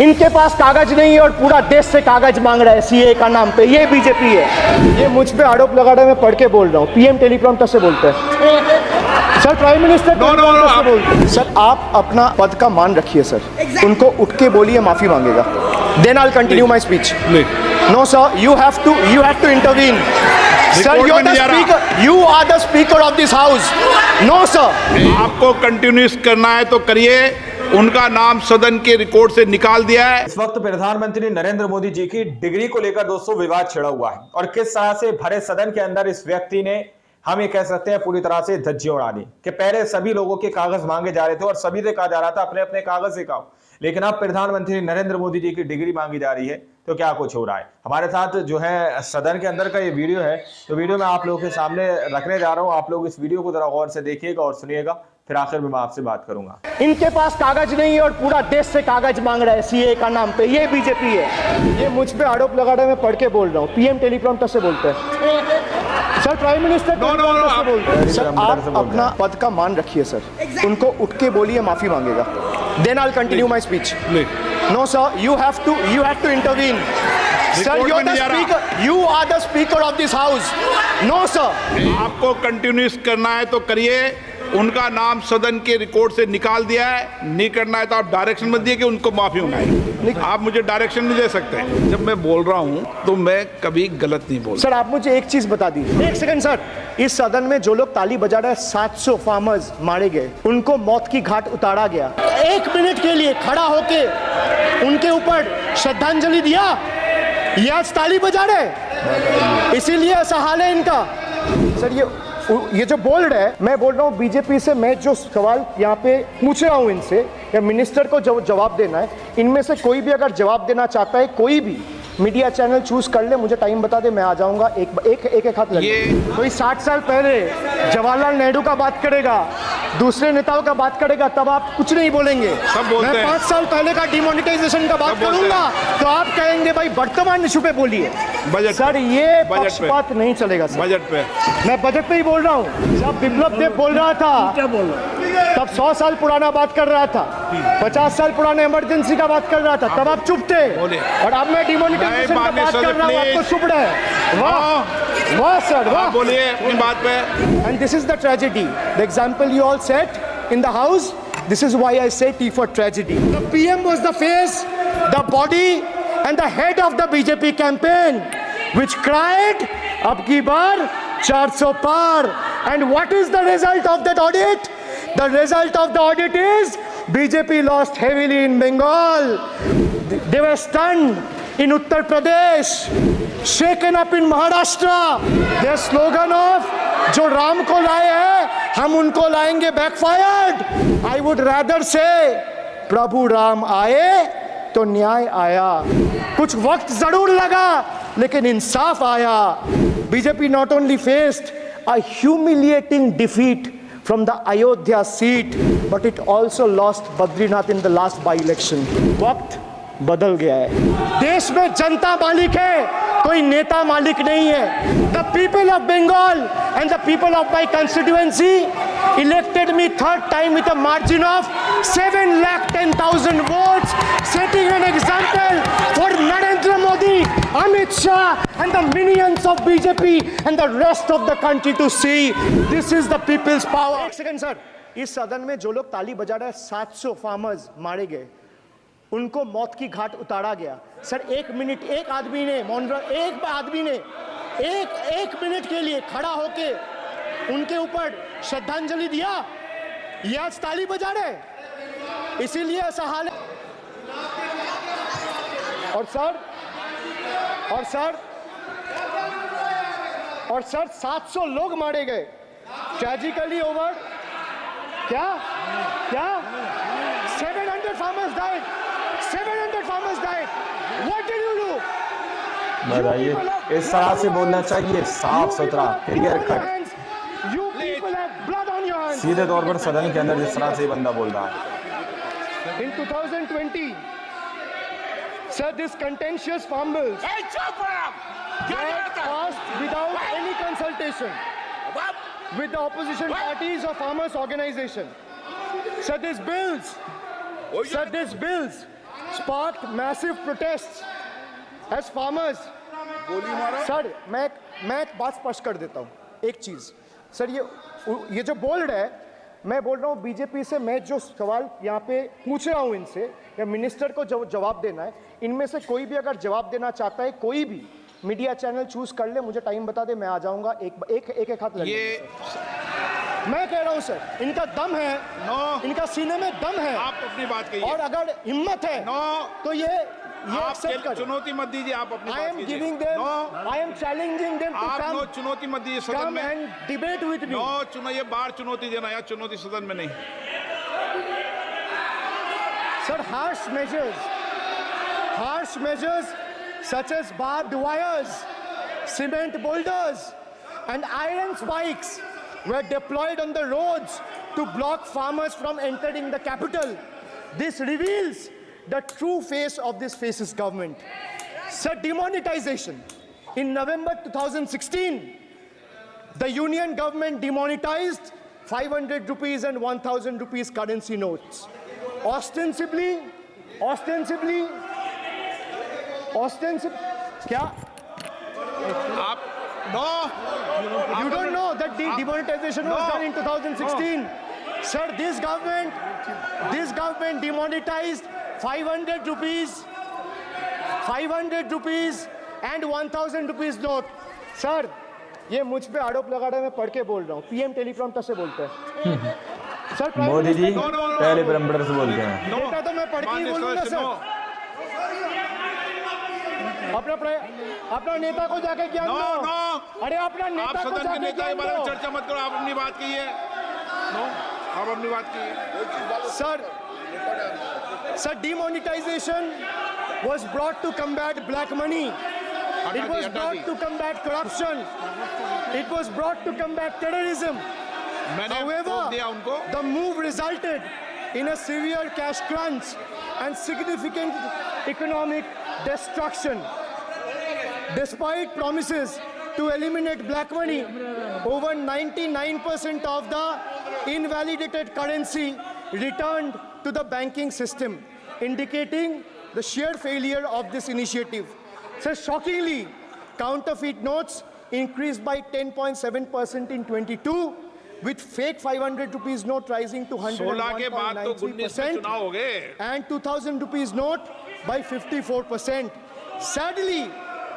इनके पास कागज नहीं है और पूरा देश से कागज मांग रहा है सीए का नाम पे। ये बीजेपी है। ये मुझ पे आरोप लगा रहा है, मैं पढ़ के बोल रहा हूँ। पीएम टेलीप्रॉम्प्टर से बोलते हैं सर, प्राइम मिनिस्टर टेलीप्रॉम्प्टर से बोलते हैं सर। आप अपना पद का मान रखिए सर। उनको उठ के बोलिए माफी मांगेगा, then I will continue my speech. No sir, you have to intervene. Sir, you are the speaker of this house. No sir, आपको कंटिन्यूस करना है तो करिए। उनका नाम सदन के रिकॉर्ड से निकाल दिया है। इस वक्त प्रधानमंत्री नरेंद्र मोदी जी की डिग्री को लेकर दोस्तों विवाद छिड़ा हुआ है और किस तरह से भरे सदन के अंदर इस व्यक्ति ने, हम ये कह सकते हैं, पूरी तरह से धज्जियां उड़ा दी कि पहले सभी लोगों के कागज मांगे जा रहे थे और सभी से कहा जा रहा था अपने अपने कागज दिखाओ, लेकिन अब प्रधानमंत्री नरेंद्र मोदी जी की डिग्री मांगी जा रही है। तो क्या कुछ हो रहा है हमारे साथ जो है सदन के अंदर का ये वीडियो है, तो वीडियो मैं आप लोगों के सामने रखने जा रहा हूं। आप लोग इस वीडियो को जरा गौर से देखिएगा और सुनिएगा, फिर आखिर में मैं आपसे बात करूंगा। इनके पास कागज नहीं है और पूरा देश से कागज मांग रहा है सीए का नाम पे। ये बीजेपी है। ये मुझ पे आरोप लगा रहा है, मैं पढ़ के बोल रहा हूँ। पीएम टेलीप्रॉम्प्टर से बोलते हैं सर, प्राइम मिनिस्टर टेलीप्रॉम्प्टर से बोलते हैं सर। आप अपना पद का मान रखिए सर। उनको उठ के बोलिए माफी मांगेगा, then I will continue my speech. No sir, you have to intervene. Sir, you are the speaker of this house. No sir. आपको कंटिन्यूस करना है तो करिए। उनका नाम सदन के रिकॉर्ड से निकाल दिया है। नहीं करना है तो आप डायरेक्शन मत दिए कि उनको माफी मंगाए। आप मुझे डायरेक्शन नहीं दे सकते। जब मैं बोल रहा हूं तो मैं कभी गलत नहीं बोल। सर, आप मुझे एक चीज बता दीजिए। एक सेकंड सर। इस सदन में जो लोग ताली बजा रहे हैं, 700 फार्मर्स मारे गए, उनको मौत की घाट उतारा गया। 1 मिनट के लिए खड़ा होके उनके ऊपर श्रद्धांजलि दिया, ये आज ताली बजा रहे, इसीलिए ऐसा हाल है इनका। सर, ये जो बोल रहे हैं, मैं बोल रहा हूँ बीजेपी से, मैं जो सवाल यहाँ पे पूछ रहा हूँ इनसे, या मिनिस्टर को जवाब देना है, इनमें से कोई भी अगर जवाब देना चाहता है, कोई भी मीडिया चैनल चूज कर ले, मुझे टाइम बता दे, मैं आ जाऊंगा। एक हाथ लगे। कोई 60 साल पहले जवाहरलाल नेहरू का बात करेगा, दूसरे नेताओं का बात करेगा, तब आप कुछ नहीं बोलेंगे। मैं 5 साल पहले का डिमोनेटाइजेशन का बात करूंगा तो आप कहेंगे भाई वर्तमान इशू पे बोलिए। सर, ये पक्षपात नहीं चलेगा सर। बजट पे मैं बजट पे ही बोल रहा हूँ। जब विप्लव देव बोल रहा था, क्या बोल रहा, तब 100 साल पुराना बात कर रहा था, 50 साल पुराने इमरजेंसी का बात कर रहा था, तब आप चुप थे। और अब मैं डिमोनेटाइजेशन का बात कर रहा हूँ, आपको चुप रहे। वाह वाह सर, वाह। बोलिए अपनी बात पे। And this is the tragedy. The example you all set in the house. This is why I say T for tragedy. The PM was the face, the body, and the head of the BJP campaign, which cried, "Ab ki baar 400 par." And what is the result of that audit? The result of the audit is BJP lost heavily in Bengal. They were stunned in Uttar Pradesh, shaken up in Maharashtra. Their slogan of जो राम को लाए हैं हम उनको लाएंगे backfired. I would rather say प्रभु राम आए तो न्याय आया। कुछ वक्त जरूर लगा लेकिन इंसाफ आया। BJP not only faced a humiliating defeat from the Ayodhya seat, but it also lost Badrinath in the last by-election. वक्त बदल गया है। देश में जनता मालिक है, कोई नेता मालिक नहीं है। The people of Bengal and the people of my constituency elected me 3rd time with a margin of 7,10,000 votes, setting an example for Narendra Modi, Amit Shah, and the minions of BJP and the rest of the country to see. This is the people's power. एक second sir, इस सदन में जो लोग ताली बजा रहे हैं, 700 फार्मर्स मारे गए, उनको मौत की घाट उतारा गया। सर, 1 मिनट, एक आदमी ने एक मिनट के लिए खड़ा होके उनके ऊपर श्रद्धांजलि दिया, ये आज ताली बजा रहे, इसीलिए ऐसा हाल है। और सर 700 लोग मारे गए, ट्रेजिकली ओवर। क्या 700 farmers died. 700 farmers died. What did you do? बताइए, इस तरह से बोलना चाहिए, साफ सुथरा, clear cut. You people have blood on your hands. सीधे तौर पर सदन के अंदर जिस तरह से बंदा बोल रहा है। In 2020, sir, this contentious farm bills were passed without any consultation with the opposition parties or farmers' organization. Sir, these bills sparked massive protests as farmers. Sir मैं एक बात स्पष्ट कर देता हूँ, एक चीज सर, ये जो बोल्ड है, मैं बोल रहा हूँ बीजेपी से, मैं जो सवाल यहाँ पे पूछ रहा हूँ इनसे, या मिनिस्टर को जवाब देना है, इनमें से कोई भी अगर जवाब देना चाहता है, कोई भी मीडिया चैनल चूज कर ले, मुझे टाइम बता दे, मैं आ जाऊंगा, एक हाथ लगे। मैं कह रहा हूं सर, इनका दम है, इनका सीने में दम है, आप अपनी बात कहिए, और अगर हिम्मत है तो ये एक्सेप्ट कर। चुनौती मत दीजिए, आप अपनी बात कीजिए। I am challenging them to come. आप चुनौती मत दीजिए सदन में, and debate with me. ये बार चुनौती देना, या चुनौती सदन में नहीं। Sir, harsh measures such as barbed wires, cement boulders, and iron spikes were deployed on the roads to block farmers from entering the capital. This reveals the true face of this fascist government. Sir, demonetization. In November 2016, the union government demonetized 500 rupees and 1000 rupees currency notes. Ostensibly, क्या? आप You don't know that the demonetization was done in 2016. Sir, this government demonetized 500 rupees and 1000 rupees note. Sir, ये मुझ पे आरोप लगा रहे हैं, मैं पढ़ के बोल रहा हूँ, पीएम टेलीप्रॉम्प्टर से बोलते हैं। सर, मोदी जी पहले प्रॉम्प्टर से बोलते हैं। डेटा तो मैं पढ़ के ही बोलूंगा सर। अपना नेता को जाके ज्ञान दो। अरे अपना नेता को जाके ज्ञान दो। चर्चा मत करो, आप अपनी बात कीजिए। आप अपनी बात कीजिए। Sir, demonetization was brought to combat black money. It was brought to combat corruption. It was brought to combat terrorism. However, the move resulted in a severe cash crunch and significant economic destruction. Despite promises to eliminate black money, over 99% of the invalidated currency returned to the banking system, indicating the sheer failure of this initiative. So shockingly, counterfeit notes increased by 10.7% in 22, with fake 500 rupees note rising to 101.93% and 2000 rupees note by 54%. Sadly,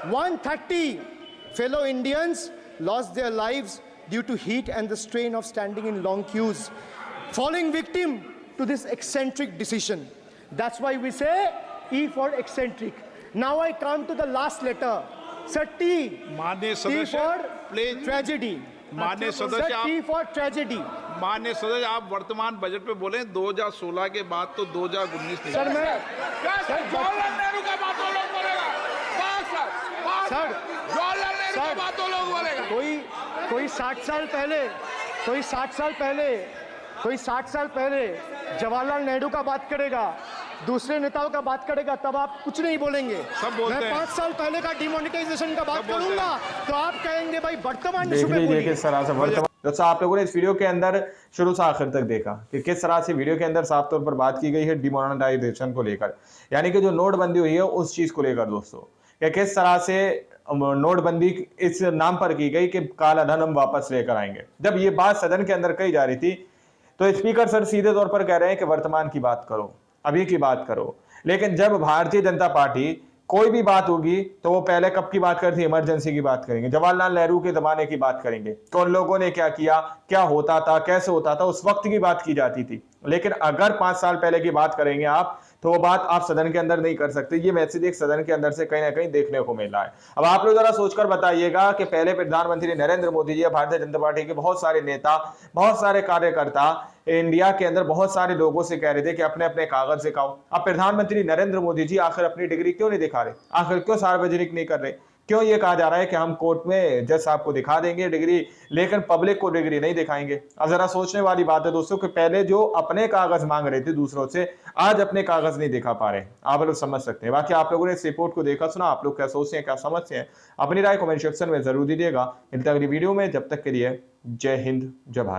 130 fellow Indians lost their lives due to heat and the strain of standing in long queues, falling victim to this eccentric decision. That's why we say E for eccentric. Now I come to the last letter. Sir, T. T for tragedy. माननीय सदस्य, T for tragedy. माननीय सदस्य, आप वर्तमान budget पे बोले 2016 के बाद तो 2019 नहीं। सर मैं जवाहरलाल नेहरू का बात तो लोग बोलेगा। जवाहरलाल नेहरू का बात तो लोग बोलेगा। कोई 60 साल पहले जवाहरलाल नेहरू का बात करेगा, दूसरे नेताओं का बात करेगा, तब आप कुछ नहीं बोलेंगे। सब बोलते हैं। मैं 5 साल पहले का डिमोनेटाइजेशन का बात करूंगा तो आप कहेंगे भाई वर्तमान देख लीजिए किस तरह से दोस्तों आप लोगों ने इस वीडियो के अंदर शुरू से आखिर तक देखा कि किस तरह से वीडियो के अंदर साफ तौर पर बात की गई है डिमोनेटाइजेशन को लेकर, यानी कि जो नोटबंदी हुई है उस चीज को लेकर दोस्तों, कि किस तरह से नोटबंदी इस नाम पर की गई कि काला धन हम वापस लेकर आएंगे। जब ये बात सदन के अंदर कही जा रही थी तो स्पीकर सर सीधे तौर पर कह रहे हैं कि वर्तमान की बात करो, अभी की बात करो, लेकिन जब भारतीय जनता पार्टी कोई भी बात होगी तो वो पहले कब की बात करती है, इमरजेंसी की बात करेंगे, जवाहरलाल नेहरू के जमाने की बात करेंगे, तो उन लोगों ने क्या किया, क्या होता था, कैसे होता था, उस वक्त की बात की जाती थी। लेकिन अगर 5 साल पहले की बात करेंगे आप तो वो बात आप सदन के अंदर नहीं कर सकते। ये मैसेज एक सदन के अंदर से कहीं ना कहीं देखने को मिल रहा है। अब आप लोग जरा सोचकर बताइएगा कि पहले प्रधानमंत्री नरेंद्र मोदी जी, भारतीय जनता पार्टी के बहुत सारे नेता, बहुत सारे कार्यकर्ता इंडिया के अंदर बहुत सारे लोगों से कह रहे थे कि अपने अपने कागज दिखाओ। अब प्रधानमंत्री नरेंद्र मोदी जी आखिर अपनी डिग्री क्यों नहीं दिखा रहे, आखिर क्यों सार्वजनिक नहीं कर रहे, क्यों ये कहा जा रहा है कि हम कोर्ट में जज साहब को दिखा देंगे डिग्री, लेकिन पब्लिक को डिग्री नहीं दिखाएंगे। अब जरा सोचने वाली बात है दोस्तों कि पहले जो अपने कागज मांग रहे थे दूसरों से, आज अपने कागज नहीं दिखा पा रहे। आप लोग समझ सकते हैं। बाकी आप लोगों ने इस रिपोर्ट को देखा सुना, आप लोग क्या सोचते हैं, क्या समझते हैं, अपनी राय कमेंट सेक्शन में जरूर दीजिएगा। मिलते हैं अगली वीडियो में, जब तक के लिए जय हिंद, जय भारत।